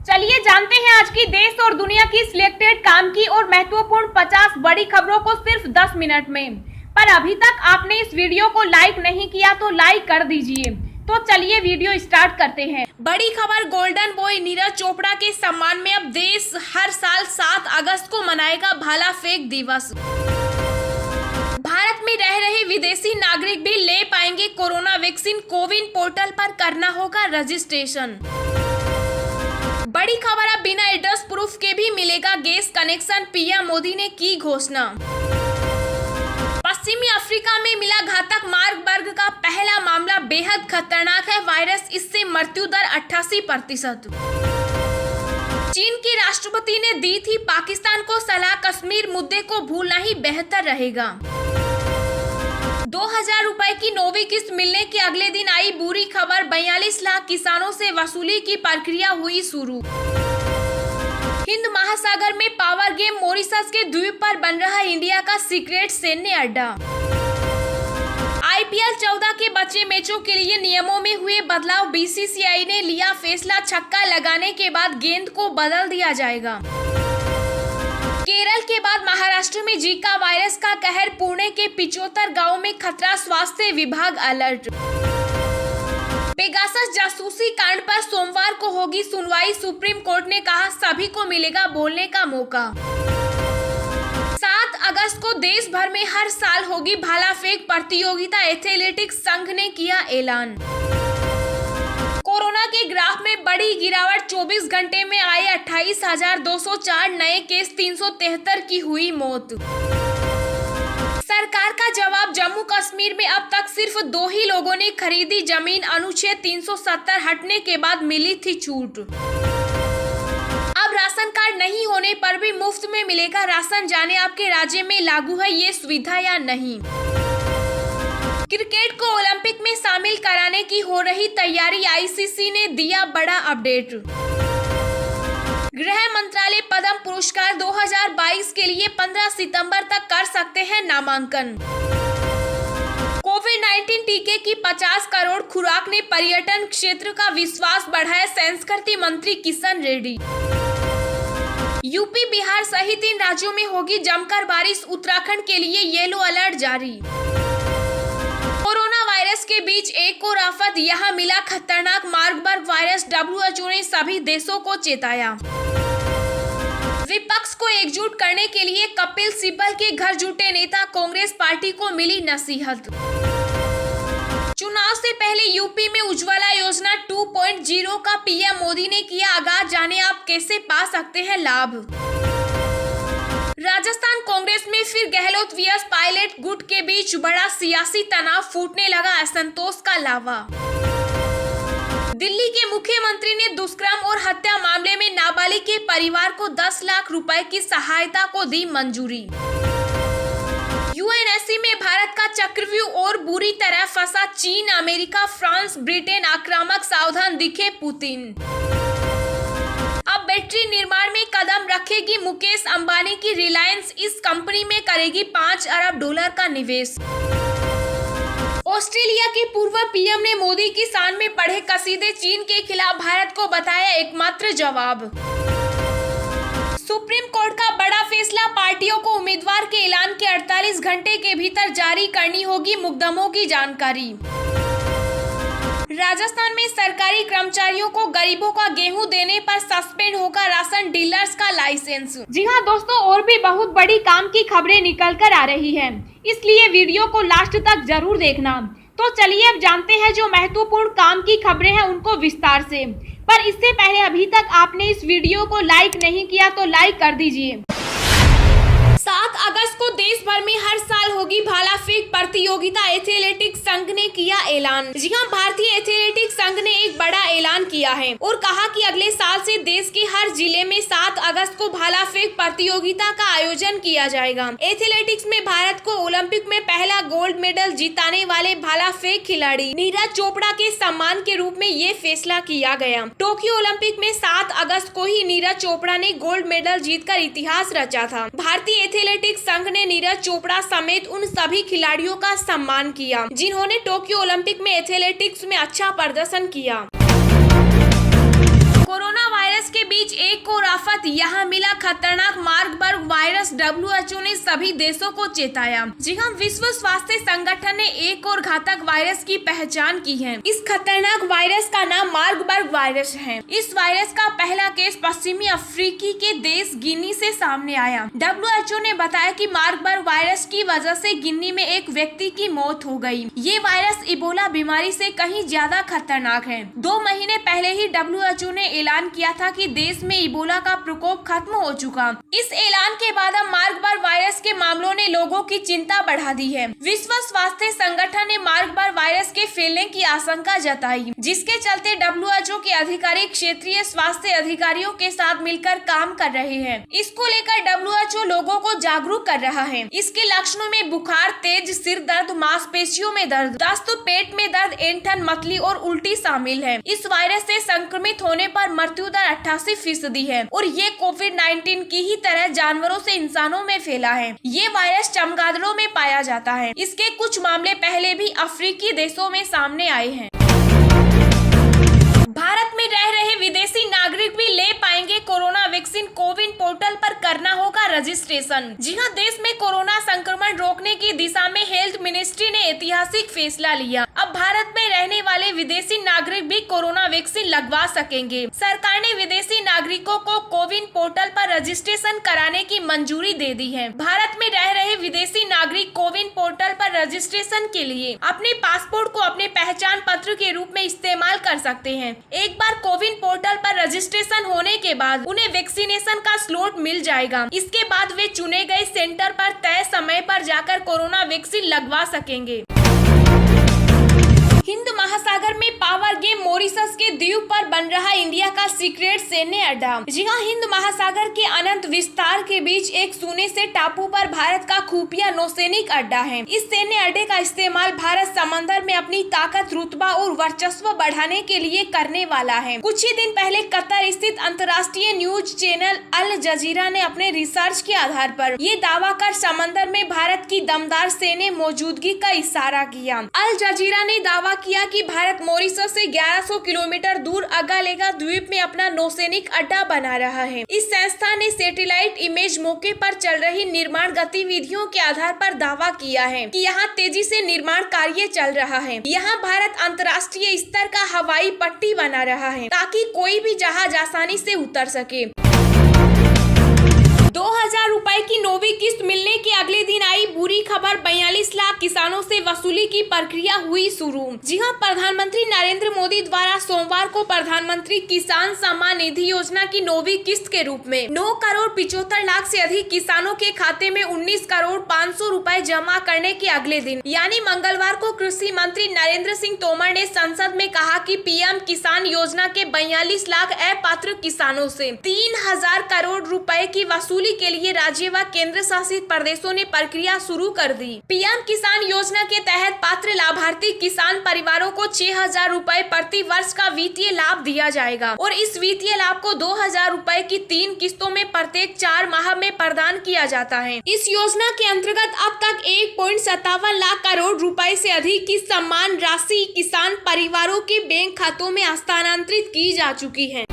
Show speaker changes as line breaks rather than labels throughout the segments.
चलिए जानते हैं आज की देश और दुनिया की सिलेक्टेड काम की और महत्वपूर्ण 50 बड़ी खबरों को सिर्फ 10 मिनट में। पर अभी तक आपने इस वीडियो को लाइक नहीं किया तो लाइक कर दीजिए। तो चलिए वीडियो स्टार्ट करते हैं।
बड़ी खबर, गोल्डन बॉय नीरज चोपड़ा के सम्मान में अब देश हर साल 7 अगस्त को मनाएगा भाला फेंक दिवस। भारत में रह रहे विदेशी नागरिक भी ले पाएंगे कोरोना वैक्सीन। कोविन पोर्टल पर करना होगा रजिस्ट्रेशन। बड़ी खबर, अब बिना एड्रेस प्रूफ के भी मिलेगा गैस कनेक्शन। पीएम मोदी ने की घोषणा। पश्चिमी अफ्रीका में मिला घातक मार्बर्ग का पहला मामला। बेहद खतरनाक है वायरस, इससे मृत्यु दर 88%। चीन के राष्ट्रपति ने दी थी पाकिस्तान को सलाह, कश्मीर मुद्दे को भूलना ही बेहतर रहेगा। 2000 रुपए की नौवीं किस्त मिलने के अगले दिन आई बुरी खबर। 42 लाख किसानों से वसूली की प्रक्रिया हुई शुरू। हिंद महासागर में पावर गेम, मॉरिशस के द्वीप पर बन रहा इंडिया का सीक्रेट सैन्य अड्डा। IPL 14 के बचे मैचों के लिए नियमों में हुए बदलाव। BCCI ने लिया फैसला, छक्का लगाने के बाद गेंद को बदल दिया जाएगा। केरल के बाद महाराष्ट्र में जीका वायरस का कहर। पुणे के 75 गांवों में खतरा, स्वास्थ्य विभाग अलर्ट। पेगासस जासूसी कांड पर सोमवार को होगी सुनवाई। सुप्रीम कोर्ट ने कहा सभी को मिलेगा बोलने का मौका। 7 अगस्त को देश भर में हर साल होगी भाला फेंक प्रतियोगिता। एथलेटिक्स संघ ने किया ऐलान। कोरोना के ग्राफ में बड़ी गिरावट। 24 घंटे में आए 28,204 नए केस, 373 की हुई मौत। सरकार का जवाब, जम्मू कश्मीर में अब तक सिर्फ 2 ही लोगों ने खरीदी जमीन। अनुच्छेद 370 हटने के बाद मिली थी छूट। अब राशन कार्ड नहीं होने पर भी मुफ्त में मिलेगा राशन। जाने आपके राज्य में लागू है ये सुविधा या नहीं। क्रिकेट को ओलंपिक में शामिल कराने की हो रही तैयारी। ICC ने दिया बड़ा अपडेट। गृह मंत्रालय पद्म पुरस्कार 2022 के लिए 15 सितंबर तक कर सकते हैं नामांकन। कोविड-19 टीके की 50 करोड़ खुराक ने पर्यटन क्षेत्र का विश्वास बढ़ाया। संस्कृति मंत्री किशन रेड्डी। यूपी, बिहार सहित इन राज्यों में होगी जमकर बारिश। उत्तराखंड के लिए येलो अलर्ट जारी। कोरोना वायरस के बीच एक और आफत, यहाँ मिला खतरनाक मार्बर्ग वायरस। WHO ने सभी देशों को चेताया। विपक्ष को एकजुट करने के लिए कपिल सिब्बल के घर जुटे नेता। कांग्रेस पार्टी को मिली नसीहत। चुनाव से पहले यूपी में उज्ज्वला योजना 2.0 का पीएम मोदी ने किया आगाज। जाने आप कैसे पा सकते हैं लाभ। राजस्थान कांग्रेस में फिर गहलोत vs पायलट गुट के बीच बड़ा सियासी तनाव। फूटने लगा असंतोष का लावा। दिल्ली के मुख्यमंत्री ने दुष्कर्म और हत्या मामले में नाबालिग के परिवार को 10 लाख रुपए की सहायता को दी मंजूरी। UNSC में भारत का चक्रव्यूह और बुरी तरह फंसा। चीन, अमेरिका, फ्रांस, ब्रिटेन आक्रामक, सावधान दिखे पुतिन। अब बैटरी निर्माण में कदम रखेगी मुकेश अंबानी की रिलायंस। इस कंपनी में करेगी $5 अरब का निवेश। ऑस्ट्रेलिया के पूर्व पीएम ने मोदी की शान में पढ़े कसीदे। चीन के खिलाफ भारत को बताया एकमात्र जवाब। सुप्रीम कोर्ट का बड़ा फैसला, पार्टियों को उम्मीदवार के ऐलान के 48 घंटे के भीतर जारी करनी होगी मुकदमों की जानकारी। राजस्थान में सरकारी कर्मचारियों को गरीबों का गेहूं देने पर सस्पेंड होगा राशन डीलर्स का लाइसेंस।
जी हाँ दोस्तों, और भी बहुत बड़ी काम की खबरें निकल कर आ रही हैं, इसलिए वीडियो को लास्ट तक जरूर देखना। तो चलिए अब जानते हैं जो महत्वपूर्ण काम की खबरें हैं उनको विस्तार से। पर इससे पहले अभी तक आपने इस वीडियो को लाइक नहीं किया तो लाइक कर दीजिए।
7 अगस्त को देश भर में हर साल होगी भाला फेंक प्रतियोगिता। एथलेटिक्स संघ ने किया ऐलान। जी हाँ, भारतीय एथलेटिक्स संघ ने एक बड़ा ऐलान किया है और कहा कि अगले साल से देश के हर जिले में 7 अगस्त को भाला फेंक प्रतियोगिता का आयोजन किया जाएगा। एथलेटिक्स में भारत को ओलंपिक में पहला गोल्ड मेडल जिताने वाले भाला फेंक खिलाड़ी नीरज चोपड़ा के सम्मान के रूप में ये फैसला किया गया। टोक्यो ओलंपिक में 7 अगस्त को ही नीरज चोपड़ा ने गोल्ड मेडल जीतकर इतिहास रचा था। भारतीय एथलेटिक्स संघ ने नीरज चोपड़ा समेत उन सभी खिलाड़ियों का सम्मान किया जिन्होंने टोक्यो ओलंपिक में एथलेटिक्स में अच्छा प्रदर्शन किया। कोरोना वायरस के बीच अंतर्गत यहाँ मिला खतरनाक मार्बर्ग वायरस। WHO ने सभी देशों को चेताया। जी हाँ, विश्व स्वास्थ्य संगठन ने एक और घातक वायरस की पहचान की है। इस खतरनाक वायरस का नाम मार्बर्ग वायरस है। इस वायरस का पहला केस पश्चिमी अफ्रीकी के देश गिनी से सामने आया। WHO ने बताया कि मार्बर्ग वायरस की वजह से गिनी में एक व्यक्ति की मौत हो गई। ये वायरस इबोला बीमारी से कहीं ज्यादा खतरनाक है। 2 महीने पहले ही WHO ने ऐलान किया था कि देश में इबोला का प्रकोप खत्म हो चुका। इस ऐलान के बाद अब मार्बर्ग वायरस के मामलों ने लोगों की चिंता बढ़ा दी है। विश्व स्वास्थ्य संगठन ने मार्बर्ग वायरस के फैलने की आशंका जताई, जिसके चलते WHO के अधिकारी क्षेत्रीय स्वास्थ्य अधिकारियों के साथ मिलकर काम कर रहे हैं। इसको लेकर WHO लोगों को जागरूक कर रहा है। इसके लक्षणों में बुखार, तेज सिर दर्द, मांसपेशियों में दर्द, दस्त, पेट में दर्द, ऐंठन, मतली और उल्टी शामिल है। इस वायरस से संक्रमित होने पर मृत्यु दर 88% है और ये कोविड-19 की ही तरह जानवरों से इंसानों में फैला है। ये वायरस चमगादड़ों में पाया जाता है। इसके कुछ मामले पहले भी अफ्रीकी देशों में सामने आए हैं। भारत में रह रहे विदेशी नागरिक भी ले पाएंगे कोरोना वैक्सीन। कोविन पोर्टल पर करना होगा रजिस्ट्रेशन। जी हां, देश में कोरोना संक्रमण रोकने की दिशा में हेल्थ मिनिस्ट्री ने ऐतिहासिक फैसला लिया। अब भारत में रहने वाले विदेशी नागरिक भी कोरोना वैक्सीन लगवा सकेंगे। सरकार ने विदेशी नागरिकों को कोविन पोर्टल पर रजिस्ट्रेशन कराने की मंजूरी दे दी है। भारत में रह रहे विदेशी नागरिक कोविन पोर्टल पर रजिस्ट्रेशन के लिए अपने पासपोर्ट को अपने पहचान पत्र के रूप में इस्तेमाल कर सकते हैं। एक बार कोविन पोर्टल पर रजिस्ट्रेशन होने के बाद उन्हें वैक्सीनेशन का स्लॉट मिल जाएगा। इसके बाद वे चुने गए सेंटर पर तय समय पर जाकर कोरोना वैक्सीन लगवा सकेंगे। हिंद महासागर में पावर गेम मॉरिशस के द्वीप पर बन रहा इंडिया का सीक्रेट सैन्य अड्डा। जी हाँ, हिंद महासागर के अनंत विस्तार के बीच एक सोने से टापू पर भारत का खुफिया नौसैनिक अड्डा है। इस सैन्य अड्डे का इस्तेमाल भारत समंदर में अपनी ताकत, रुतबा और वर्चस्व बढ़ाने के लिए करने वाला है। कुछ ही दिन पहले कतर स्थित अंतर्राष्ट्रीय न्यूज चैनल अल जजीरा ने अपने रिसर्च के आधार पर ये दावा कर समंदर में भारत की दमदार सैन्य मौजूदगी का इशारा किया। अल जजीरा ने दावा किया कि भारत मॉरिशस से 1100 किलोमीटर दूर अगालेगा द्वीप में अपना नौसैनिक अड्डा बना रहा है। इस संस्था ने सैटेलाइट इमेज मौके पर चल रही निर्माण गतिविधियों के आधार पर दावा किया है कि यहाँ तेजी से निर्माण कार्य चल रहा है। यहाँ भारत अंतर्राष्ट्रीय स्तर का हवाई पट्टी बना रहा है ताकि कोई भी जहाज आसानी से उतर सके। 2000 रुपए की 9वीं किस्त मिलने के अगले दिन आई बुरी खबर। 42 लाख किसानों से वसूली की प्रक्रिया हुई शुरू। जी हां, प्रधानमंत्री नरेंद्र मोदी द्वारा सोमवार को प्रधानमंत्री किसान सम्मान निधि योजना की 9वीं किस्त के रूप में 9 करोड़ 75 लाख से अधिक किसानों के खाते में 19 करोड़ 500 रुपए जमा करने के अगले दिन यानी मंगलवार को कृषि मंत्री नरेंद्र सिंह तोमर ने संसद में कहा कि पीएम किसान योजना के 42 लाख अपात्र किसानों से 3000 करोड़ रुपए की वसूली के लिए राज्य व केंद्र शासित प्रदेशों ने प्रक्रिया शुरू कर दी। पीएम किसान योजना के तहत पात्र लाभार्थी किसान परिवारों को 6000 रुपए प्रति वर्ष का वित्तीय लाभ दिया जाएगा और इस वित्तीय लाभ को 2000 रुपए की 3 किस्तों में प्रत्येक 4 माह में प्रदान किया जाता है। इस योजना के अंतर्गत अब तक 1.57 लाख करोड़ रुपए से अधिक की सम्मान राशि किसान परिवारों के बैंक खातों में हस्तांतरित की जा चुकी है।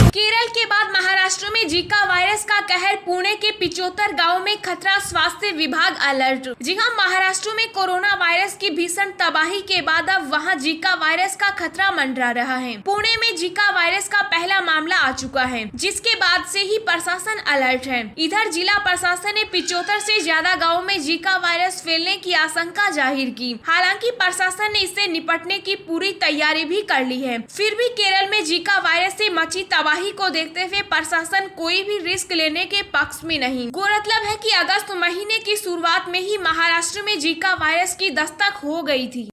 केरल के बाद महाराष्ट्र में जीका वायरस का कहर। पुणे के 75 गांवों में खतरा, स्वास्थ्य विभाग अलर्ट। जी हां, महाराष्ट्र में कोरोना वायरस की भीषण तबाही के बाद अब वहां जीका वायरस का खतरा मंडरा रहा है। पुणे में जीका वायरस का पहला मामला आ चुका है, जिसके बाद से ही प्रशासन अलर्ट है। इधर जिला प्रशासन ने 75 से ज्यादा गाँव में जीका वायरस फैलने की आशंका जाहिर की। हालांकि प्रशासन ने इससे निपटने की पूरी तैयारी भी कर ली है। फिर भी केरल में जीका वायरस से मची तबाही को देखते हुए प्रशासन कोई भी रिस्क लेने के पक्ष में नहीं। गौरतलब है कि अगस्त महीने की शुरुआत में ही महाराष्ट्र में जीका वायरस की दस्तक हो गई थी।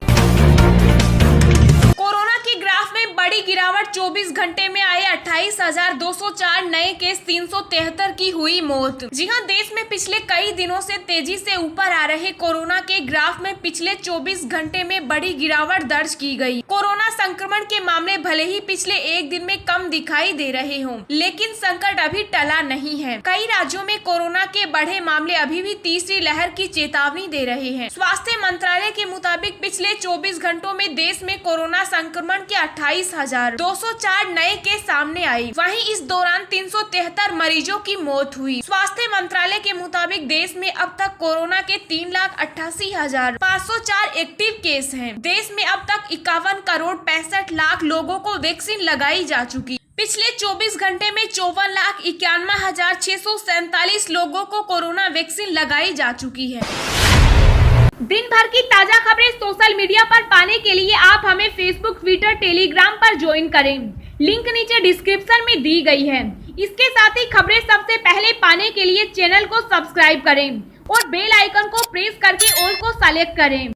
कोरोना के ग्राफ में बड़ी गिरावट, 24 घंटे में आए 28,204 नए केस, 373 की हुई मौत। जी हां, देश में पिछले कई दिनों से तेजी से ऊपर आ रहे कोरोना के ग्राफ में पिछले 24 घंटे में बड़ी गिरावट दर्ज की गई। कोरोना संक्रमण के मामले भले ही पिछले एक दिन में कम दिखाई दे रहे हों, लेकिन संकट अभी टला नहीं है। कई राज्यों में कोरोना के बढ़े मामले अभी भी तीसरी लहर की चेतावनी दे रहे हैं। स्वास्थ्य मंत्रालय के मुताबिक पिछले 24 घंटों में देश में कोरोना संक्रमण के 28,204 नए केस सामने सामने आई। वहीं इस दौरान 373 मरीजों की मौत हुई। स्वास्थ्य मंत्रालय के मुताबिक देश में अब तक कोरोना के 3,88,504 एक्टिव केस हैं। देश में अब तक 51 करोड़ 65 लाख लोगों को वैक्सीन लगाई जा चुकी। पिछले 24 घंटे में 54,91,647 लोगों को कोरोना वैक्सीन लगाई जा चुकी है।
दिन भर की ताजा खबरें सोशल मीडिया पर पाने के लिए आप हमें फेसबुक, ट्विटर, टेलीग्राम पर ज्वाइन करें। लिंक नीचे डिस्क्रिप्शन में दी गई है। इसके साथ ही खबरें सबसे पहले पाने के लिए चैनल को सब्सक्राइब करें और बेल आइकन को प्रेस करके ऑल को सेलेक्ट करें।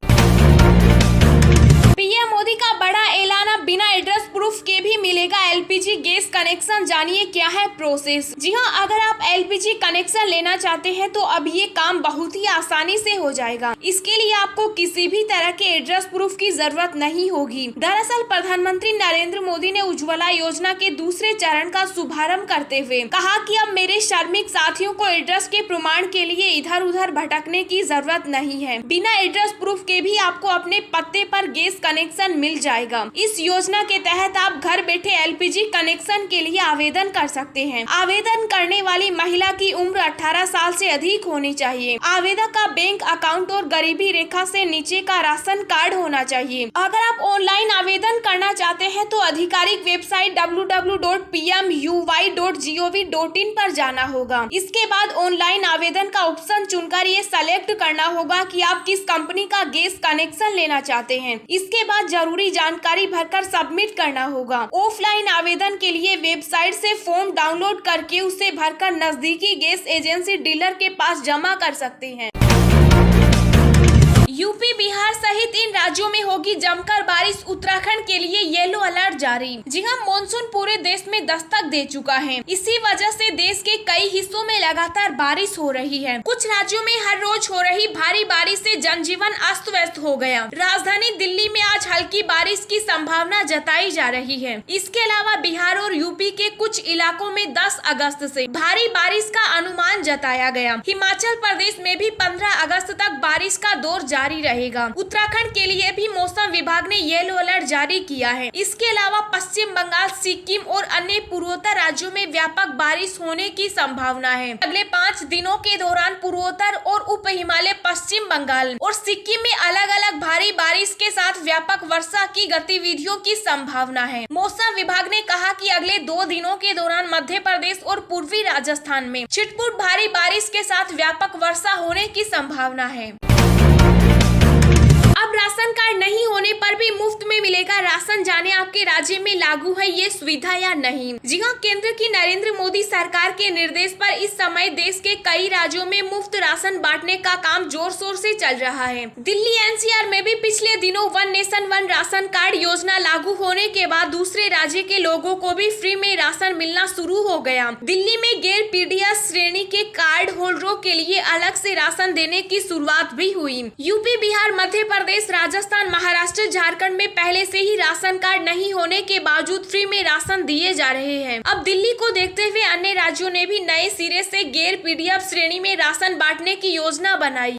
पीएम मोदी का बड़ा ऐलान, अब बिना एड्रेस प्रूफ के भी मिलेगा एलपीजी गैस कनेक्शन। जानिए क्या है प्रोसेस। जी हां, अगर आप एलपीजी कनेक्शन लेना चाहते हैं तो अब ये काम बहुत ही आसानी से हो जाएगा। इसके लिए आपको किसी भी तरह के एड्रेस प्रूफ की जरूरत नहीं होगी। दरअसल प्रधानमंत्री नरेंद्र मोदी ने उज्ज्वला योजना के दूसरे चरण का शुभारंभ करते हुए कहा कि अब मेरे श्रमिक साथियों को एड्रेस के प्रमाण के लिए इधर उधर भटकने की जरूरत नहीं है। बिना एड्रेस प्रूफ के भी आपको अपने पत्ते पर गैस कनेक्शन मिल जाएगा। इस योजना के तहत आप घर बैठे एलपीजी कनेक्शन के लिए आवेदन कर सकते हैं। आवेदन करने वाली महिला की उम्र 18 साल से अधिक होनी चाहिए। आवेदक का बैंक अकाउंट और गरीबी रेखा से नीचे का राशन कार्ड होना चाहिए। अगर आप ऑनलाइन आवेदन करना चाहते हैं तो आधिकारिक वेबसाइट www.pmuy.gov.in पर जाना होगा। इसके बाद ऑनलाइन आवेदन का ऑप्शन चुनकर ये सेलेक्ट करना होगा कि आप किस कंपनी का गैस कनेक्शन लेना चाहते हैं। इसके बाद जरूरी जानकारी भरकर सबमिट करना होगा। ऑफलाइन आवेदन के लिए वेबसाइट से फॉर्म डाउनलोड करके उसे भरकर नजदीकी गैस एजेंसी डीलर के पास जमा कर सकते हैं। यूपी, बिहार सहित इन राज्यों में होगी जमकर बारिश। उत्तराखंड के लिए येलो अलर्ट जारी। जी हां, मानसून पूरे देश में दस्तक दे चुका है। इसी वजह से देश के कई हिस्सों में लगातार बारिश हो रही है। कुछ राज्यों में हर रोज हो रही भारी बारिश से जनजीवन अस्त व्यस्त हो गया। राजधानी दिल्ली में आज हल्की बारिश की संभावना जताई जा रही है। इसके अलावा बिहार और यूपी के कुछ इलाकों में 10 अगस्त से भारी बारिश का अनुमान जताया गया। हिमाचल प्रदेश में भी 15 अगस्त तक बारिश का दौर जारी रहेगा। उत्तराखंड के लिए भी मौसम विभाग ने येलो अलर्ट जारी किया है। इसके अलावा पश्चिम बंगाल, सिक्किम और अन्य पूर्वोत्तर राज्यों में व्यापक बारिश होने की संभावना है। अगले 5 दिनों के दौरान पूर्वोत्तर और उप हिमालय, पश्चिम बंगाल और सिक्किम में अलग अलग भारी बारिश के साथ व्यापक वर्षा की गतिविधियों की संभावना है। मौसम विभाग ने कहा कि अगले 2 दिनों के दौरान मध्य प्रदेश और पूर्वी राजस्थान में छिटपुट भारी बारिश के साथ व्यापक वर्षा होने की संभावना है। अब राशन कार्ड नहीं होने पर भी मुफ्त में मिलेगा राशन। जाने आपके राज्य में लागू है ये सुविधा या नहीं। जी हां, केंद्र की नरेंद्र मोदी सरकार के निर्देश पर इस समय देश के कई राज्यों में मुफ्त राशन बांटने का काम जोर शोर से चल रहा है। दिल्ली एनसीआर में भी पिछले दिनों one nation one ration card योजना लागू होने के बाद दूसरे राज्य के लोगों को भी फ्री में राशन मिलना शुरू हो गया। दिल्ली में गैर पीडीएस श्रेणी के कार्ड होल्डरों के लिए अलग से राशन देने की शुरुआत भी हुई। यूपी, बिहार, मध्य प्रदेश, राजस्थान, महाराष्ट्र, झारखंड में पहले से ही राशन कार्ड नहीं होने के बावजूद फ्री में राशन दिए जा रहे हैं। अब दिल्ली को देखते हुए अन्य राज्यों ने भी नए सिरे से गैर पीडीएफ श्रेणी में राशन बांटने की योजना बनाई।